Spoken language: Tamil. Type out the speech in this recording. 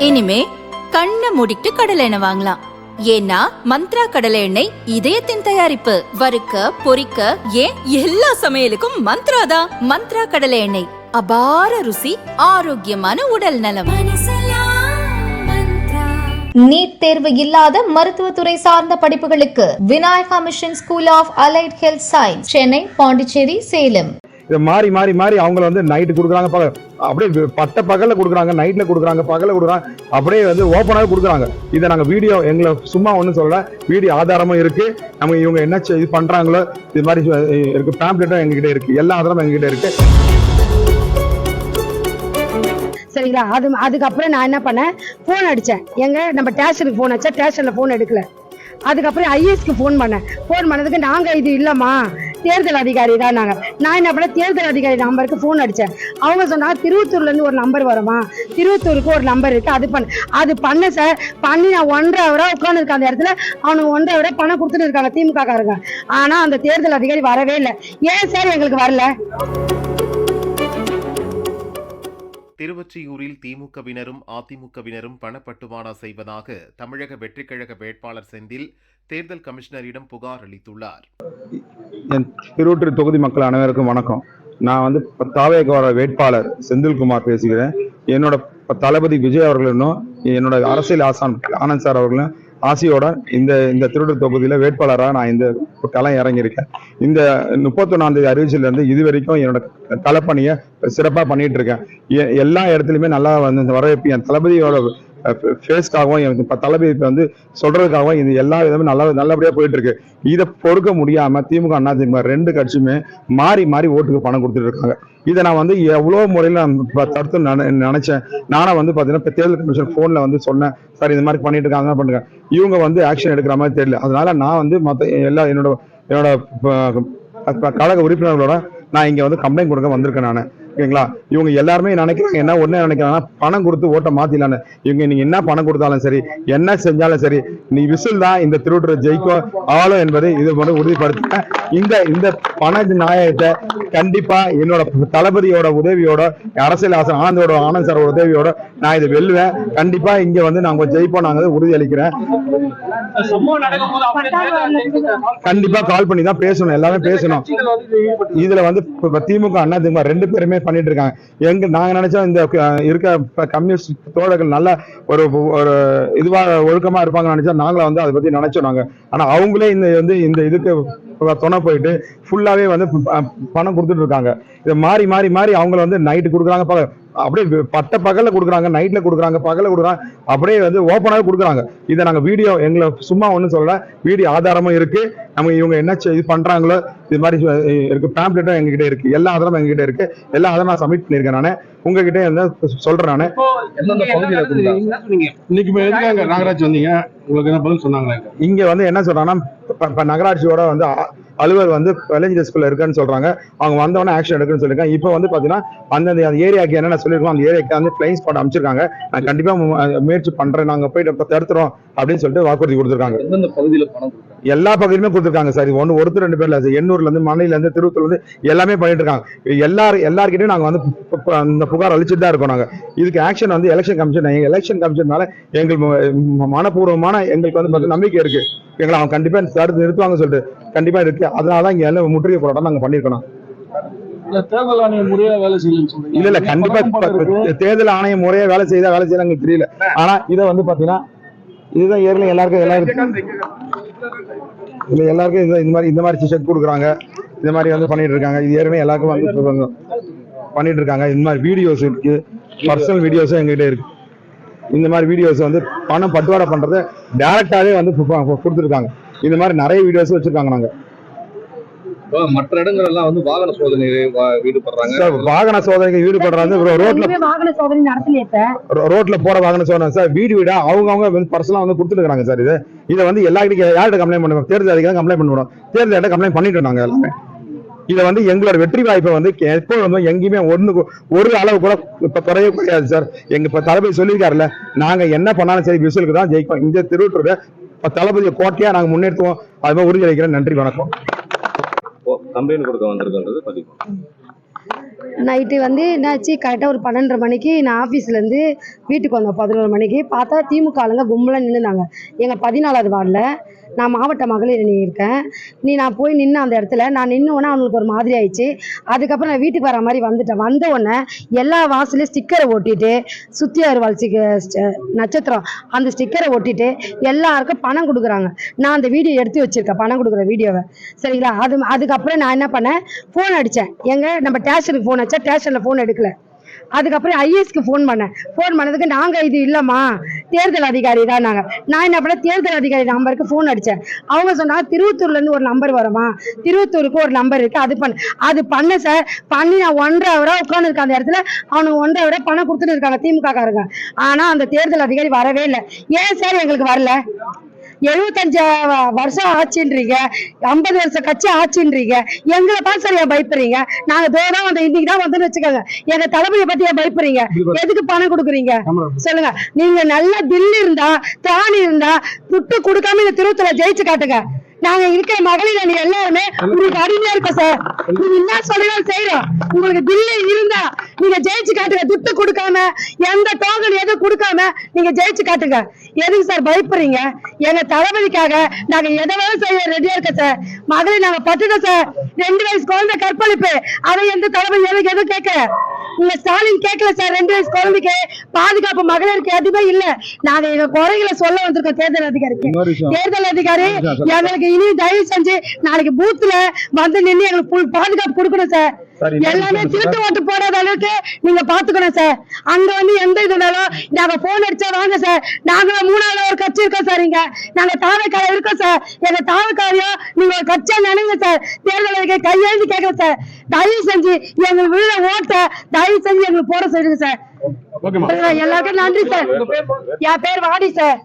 இனிமே கண்ணை மூடிட்டு கடலை எண்ணெய் வாங்கலாம். ஏன்னா மந்த்ரா கடலை எண்ணெய் இதயத்தின் தயாரிப்பு. வறுக்க பொரிக்க ஏன் எல்லா சமையலுக்கும் மந்த்ரா தான். மந்த்ரா கடலை எண்ணெய், அபார ருசி, ஆரோக்கியமான உடல் நலம். நீட் தேர்வு இல்லாத மருத்துவத்துறை சார்ந்த படிப்புகளுக்கு Vinayaka mission school of allied health science, Chennai, Pondicherry, Salem. இதை மாறி மாறி மாறி அவங்கள வந்து நைட்டு கொடுக்குறாங்க, அப்படியே பட்ட பகல்ல கொடுக்குறாங்க, நைட்ல கொடுக்குறாங்க, பகல்ல கொடுக்குறாங்க, அப்படியே வந்து ஓப்பனாக கொடுக்குறாங்க. இதை நாங்கள் வீடியோ எங்களை சும்மா ஒன்றும் சொல்லல, வீடியோ ஆதாரமும் இருக்கு. நம்ம இவங்க என்ன இது பண்றாங்களோ இது மாதிரி இருக்கு, பேம்ப்ளெட்டும் எங்ககிட்ட இருக்கு, எல்லா ஆதாரமும் எங்ககிட்ட இருக்கு. சரிங்களா? அதுக்கப்புறம் நான் என்ன பண்ணேன், போன் அடிச்சேன். நம்ம ஸ்டேஷனுக்கு போன் அடிச்சா ஸ்டேஷன்ல போன் எடுக்கல. அதுக்கப்புறம் ஐஏஎஸ்க்கு போன் பண்ணதுக்கு நாங்க இது இல்லம்மா தேர்தல் அதிகாரி தான் நாங்க. நான் என்ன பண்ண, தேர்தல் அதிகாரி நம்பருக்கு போன் அடிச்சேன். அவங்க சொன்னாங்க திருவத்தூர்ல இருந்து ஒரு நம்பர் வருமா, திருவத்தூருக்கு ஒரு நம்பர் இருக்கு, அது பண்ண சார். பண்ணி நான் 1.5 hour உட்கார்ந்து இருக்க அந்த இடத்துல. அவனுக்கு 1.5 hour பணம் கொடுத்துட்டு இருக்காங்க திமுக காரங்க. ஆனா அந்த தேர்தல் அதிகாரி வரவே இல்லை. ஏன் சார் எங்களுக்கு வரல? திருவொற்றியூரில் திமுகவினரும் அதிமுகவினரும் பணப்பட்டுவாடா செய்வதாக தமிழக வெற்றிக் கழக வேட்பாளர் செந்தில் தேர்தல் கமிஷனரிடம் புகார் அளித்துள்ளார். என் திருவொற்றியூர் தொகுதி மக்கள் அனைவருக்கும் வணக்கம். நான் வந்து தாவேகோட வேட்பாளர் செந்தில்குமார் பேசுகிறேன். என்னோட தளபதி விஜய் அவர்களும் என்னோட அரசியல் ஆசான் ஆனந்த் சார் அவர்களும் ஆசையோட இந்த திருவொற்றியூர் தொகுதியில வேட்பாளராக நான் இந்த களம் இறங்கியிருக்கேன். இந்த 31ஆம் தேதி அறிவிச்சில இருந்து இது வரைக்கும் என்னோட களப்பணியை சிறப்பாக பண்ணிட்டு இருக்கேன். எல்லா இடத்துலையுமே நல்லா வந்து வரவேற்பு. என் தளபதியோட ஃபேஸ்க்காகவும் என் தளபதி வந்து சொல்றதுக்காகவும் இது எல்லா விதமும் நல்லபடியா போயிட்டு இருக்கு. இதை பொறுக்க முடியாம திமுக அதிமுக 2 கட்சியுமே மாறி மாறி ஓட்டுக்கு பணம் கொடுத்துட்டு இருக்காங்க. இதை நான் வந்து எவ்வளவு முறையில தடுத்து நினைச்சேன். நானும் வந்து பாத்தீங்கன்னா தேர்தல் கமிஷன் போன்ல வந்து சொன்னேன், சார் இது மாதிரி பண்ணிட்டு இருக்காங்க பண்ணுங்க. இவங்க வந்து ஆக்ஷன் எடுக்கிற மாதிரி தெரியல. அதனால நான் வந்து எல்லா என்னோட கழக உறுப்பினர்களோட நான் இங்க வந்து கம்ப்ளைண்ட் கொடுக்க வந்திருக்கேன் நானு. ஓகேங்களா? இவங்க எல்லாருமே நினைக்கிறாங்க, என்ன ஒண்ணு நினைக்கிறாங்கன்னா பணம் கொடுத்து ஓட்ட மாத்திடலான்னு. இவங்க நீங்க என்ன பணம் கொடுத்தாலும் சரி, என்ன செஞ்சாலும் சரி, நீ விசில் தான் இந்த திருவொற்றியூர் ஜெயிக்கும் ஆளும் என்பதை இது மட்டும் உறுதிப்படுத்த. இந்த பண நாயகத்தை கண்டிப்பா என்னோட தளபதியோட உதவியோட, அரசியல் ஆசன் ஆனந்த் சாரோட உதவியோட நான் இதை வெல்லுவேன். கண்டிப்பா இங்க வந்து நாங்க ஜெயிப்போம், நாங்க உறுதி அளிக்கிறேன். கண்டிப்பா கால் பண்ணி தான் பேசணும், எல்லாமே பேசணும். இதுல வந்து திமுக அதிமுக 2 பேருமே பண்ணிட்டு இருக்காங்க. நாங்க நினைச்சோம் இந்த இருக்க கம்யூனிஸ்ட் தோழர்கள் நல்ல ஒரு இதுவா ஒழுக்கமா இருப்பாங்க நினைச்சா, நாங்களும் வந்து அதை பத்தி நினைச்சோம் நாங்க. ஆனா அவங்களே இந்த இதுக்கு துணை போயிட்டு ஃபுல்லாவே வந்து பணம் கொடுத்துட்டு இருக்காங்க. இதை மாறி மாறி மாறி அவங்கள வந்து நைட்டு கொடுக்குறாங்க, அப்படியே பட்ட பகல்ல கொடுக்குறாங்க, நைட்ல கொடுக்குறாங்க, பகல்ல கொடுக்குறாங்க, அப்படியே வந்து ஓப்பனாக கொடுக்குறாங்க. இதை நாங்க வீடியோ எங்களை சும்மா ஒன்றும் சொல்லல, வீடியோ ஆதாரமும் இருக்கு. நம்ம இவங்க என்ன இது பண்றாங்களோ இது மாதிரி இருக்கு, பேம்ப்ளெட்டும் எங்ககிட்ட இருக்கு, எல்லா ஆதாரமும் எங்ககிட்ட இருக்கு, எல்லா ஆதாரம் நான் சப்மிட் பண்ணிருக்கேன். நானு உங்ககிட்ட என்ன சொல்றேன், நானு இன்னைக்கு நாகராஜ் வந்தீங்க, உங்களுக்கு என்ன பதில் சொன்னாங்க? இங்க வந்து என்ன சொல்றாங்கன்னா, நகராட்சியோட வந்து அலுவலர் வந்து வில்லேஜ் டெஸ்க்ல இருக்குன்னு சொல்றாங்க. அவங்க வந்தவொடனே ஆக்ஷன் எடுக்குன்னு சொல்லிருக்காங்க. இப்போ வந்து பாத்தீங்கன்னா அந்த ஏரியாவுக்கு என்னென்ன சொல்லிருக்கோம், அந்த ஏரியாவுக்கு வந்து பிளைன் ஸ்பாட் அமைச்சிருக்காங்க. நான் கண்டிப்பா முயற்சி பண்றேன், நாங்க போயிட்டு தடுத்துறோம் அப்படின்னு சொல்லிட்டு வாக்குறுதி கொடுத்துருக்காங்க. எந்தெந்த பகுதியில பணம் கொடுத்தாங்க? எல்லா பகுதியிலுமே கொடுத்துருக்காங்க சார். ஒருத்தர் 2 பேர்ல, எண்ணூர்ல இருந்து, மண்ணையில இருந்து, திருவத்தூர்ல இருந்து எல்லாமே பண்ணிட்டு இருக்காங்க. எல்லார்கிட்டையும் நாங்க வந்து இந்த புகார் அளிச்சுட்டு தான் இருக்கோம். நாங்க இதுக்கு ஆக்ஷன் வந்து எலெக்ஷன் கமிஷன் மேல எங்களுக்கு மனப்பூர்வமான எங்களுக்கு வந்து நம்பிக்கை இருக்கு. எங்களை அவங்க கண்டிப்பா தடுத்து நிறுத்துவாங்க சொல்லிட்டு கண்டிப்பா இருக்கு. அதனாலதான் இங்க எல்லாம் முற்றுகை போராட்டம் நாங்க பண்ணிருக்கோம். தேர்தல் ஆணையம் முறையா வேலை செய்யணும் இல்ல கண்டிப்பா தேர்தல் ஆணையம் முறையா வேலை செய்யலாம் எங்களுக்கு தெரியல. ஆனா இதை வந்து பாத்தீங்கன்னா இதுதான் ஏற்கனவே எல்லாருக்கும் இந்த மாதிரி செக் கொடுக்குறாங்க, இந்த மாதிரி வந்து பண்ணிட்டு இருக்காங்க. இது ஏற்கனவே எல்லாருக்கும் வந்து பண்ணிட்டு இருக்காங்க. இந்த மாதிரி வீடியோஸ் இருக்கு, பர்சனல் வீடியோஸும் எங்ககிட்ட இருக்கு. இந்த மாதிரி வீடியோஸ் வந்து பணம் பட்டுவாடா பண்றதை டைரக்டாவே வந்து கொடுத்துருக்காங்க. இந்த மாதிரி நிறைய வீடியோஸ் வச்சிருக்காங்க. நாங்க மற்ற இடங்கள் எல்லாம் வந்து வாகன சோதனை ஈடுபடுறாங்க. வாகன சோதனைக்கு ஈடுபடுறாங்க. ரோட்ல போற வாகன சோதனை சார், வீடா அவங்க வந்து பர்சனலா வந்து கொடுத்துட்டு இருக்காங்க சார். இதை வந்து எல்லாருக்கும் யார்கிட்ட கம்ப்ளைண்ட் பண்ணுவோம், தேர்தல் அதிகாரி கம்ப்ளைண்ட் பண்ணுவோம், தேர்தல் கம்ப்ளைண்ட் பண்ணிட்டு நாங்க எல்லாமே. இதை வந்து எங்களோட வெற்றி வாய்ப்பை வந்து எப்போ வந்து எங்கேயுமே ஒரு அளவு கூட இப்ப குறைய கிடையாது சார். எங்க தளபதி சொல்லியிருக்காருல்ல, நாங்க என்ன பண்ணாலும் சரி விசிலுக்கு தான் ஜெயிப்போம். இந்த திருவொற்றியூரை தளபதியை கோட்டையா நாங்க முன்னெடுத்துவோம். அது மாதிரி உறுதி அளிக்கிறேன். நன்றி, வணக்கம். கம்ப்ளைண்ட் கொடுக்க வந்திருக்கிறது பதிவு. நைட்டு வந்து என்னாச்சு, கரெக்டாக ஒரு 12:30 மணிக்கு நான் ஆஃபீஸ்லேருந்து வீட்டுக்கு வந்தோம். 11 மணிக்கு பார்த்தா திமுக ஆளுங்க கும்பலாக நின்றுந்தாங்க எங்கள் 14வது வார்டில். நான் மாவட்ட மகளிர் அணி இருக்கேன். நான் போய் நின்று அந்த இடத்துல நான் நின்றுவோன்னே அவங்களுக்கு ஒரு மாதிரி ஆயிடுச்சு. அதுக்கப்புறம் நான் வீட்டுக்கு வர மாதிரி வந்துட்டேன். வந்த உடனே எல்லா வாசலையும் ஸ்டிக்கரை ஒட்டிட்டு, சுத்தி அருவாள் நட்சத்திரம் அந்த ஸ்டிக்கரை ஒட்டிட்டு எல்லாருக்கும் பணம் கொடுக்குறாங்க. நான் அந்த வீடியோ எடுத்து வச்சிருக்கேன், பணம் கொடுக்குற வீடியோவை. சரிங்களா? அதுக்கப்புறம் நான் என்ன பண்ணேன், ஃபோன் அடித்தேன். நம்ம ஸ்டேஷனுக்கு ஃபோன் அடித்தா ஸ்டேஷனில் ஃபோன் எடுக்கல. அதுக்கப்புறம் ஐஏஎஸ்க்கு ஃபோன் பண்ணதுக்கு நாங்கள் இது இல்லைம்மா தேர்தல் அதிகாரி தான் நாங்கள். நான் என்ன பண்ணேன், தேர்தல் அதிகாரி நம்பருக்கு ஃபோன் அடித்தேன். அவங்க சொன்னாங்க திருவத்தூர்லேருந்து ஒரு நம்பர் வருமா, திருவத்தூருக்கு ஒரு நம்பர் இருக்குது, அது பண்ண சார். பண்ணி நான் 1.5 hour உட்காந்துருக்கேன் அந்த இடத்துல. அவனுக்கு 1.5 hour பணம் கொடுத்துட்டு இருக்காங்க திமுக காரங்க. ஆனால் அந்த தேர்தல் அதிகாரி வரவே இல்லை. ஏன் சார் எங்களுக்கு வரல? 75 வருஷம் ஆச்சுன்றீங்க, 50 வருஷம் கட்சி ஆச்சுன்றீங்க, எங்களை பார்த்து சார் ஏன் பயப்படுறீங்க? நாங்க தோதான் வந்து இன்னைக்கு தான் வந்து வச்சுக்கோங்க, எங்க தலைமையை பத்தி ஏன் பயப்படுறீங்க? எதுக்கு பணம் கொடுக்குறீங்க சொல்லுங்க? நீங்க நல்ல தில்லி இருந்தா, திராணி இருந்தா, துட்டு கொடுக்காம இந்த திருவத்தூர்ல ஜெயிச்சு காட்டுங்க. நாங்க இருக்கிற மகளிர் அணி எல்லாருமே உங்களுக்கு அடிமையா இருக்கோம் சார். நீங்க என்ன சொல்றீங்க செய்யறோம். உங்களுக்கு தில்லி இருந்தா நீங்க ஜெயிச்சு காட்டுங்க. துட்டு கொடுக்காம, எந்த டோக்கன் எதுவும் கொடுக்காம நீங்க ஜெயிச்சு காட்டுங்க. எதுக்கு சார் பயப்படுறீங்க? எங்க தளபதிக்காக நாங்க எதை வேணும் செய்ய ரெடியா இருக்க சார். மகளிர் நாங்க பட்டுட்டோம் சார். 2 வயசு குழந்தை கற்பழிப்பு, அதை எந்த தளபதி எதுவும் கேட்க உங்க ஸ்டாலின் கேட்கல சார். 2 வயசு குழந்தைக்கு பாதுகாப்பு மகளிருக்கு எதுவுமே இல்ல. நாங்க எங்க குறைகளை சொல்ல வந்திருக்கோம் தேர்தல் அதிகாரிக்கு. தேர்தல் அதிகாரி எங்களுக்கு இனி தயவு செஞ்சு நாளைக்கு பூத்துல வந்து நின்று எங்களுக்கு பாதுகாப்பு கொடுக்கணும் சார். எல்லாமே திருட்டு ஓட்டு போடாத அளவுக்கு நீங்க பாத்துக்கணும் சார். அங்க வந்து எந்த இதுனாலும் நாங்க போன் அடிச்சா வாங்க சார். நாங்க 3வது ஒரு கட்சி இருக்கோம் சார். இங்க நாங்க தாவக்கார இருக்கோம் சார். எங்க தாவக்காரையும் நீங்க ஒரு கட்சியா நினைங்க சார். தேர்தலுக்கு கையெழுந்து கேட்கணும் சார். தயவு செஞ்சு எங்க வீட ஓட்ட தயவு செஞ்சு எங்களுக்கு போட சொல்லுங்க சார். எல்லாருக்கும் நன்றி சார். என் பேர் வாடி சார்.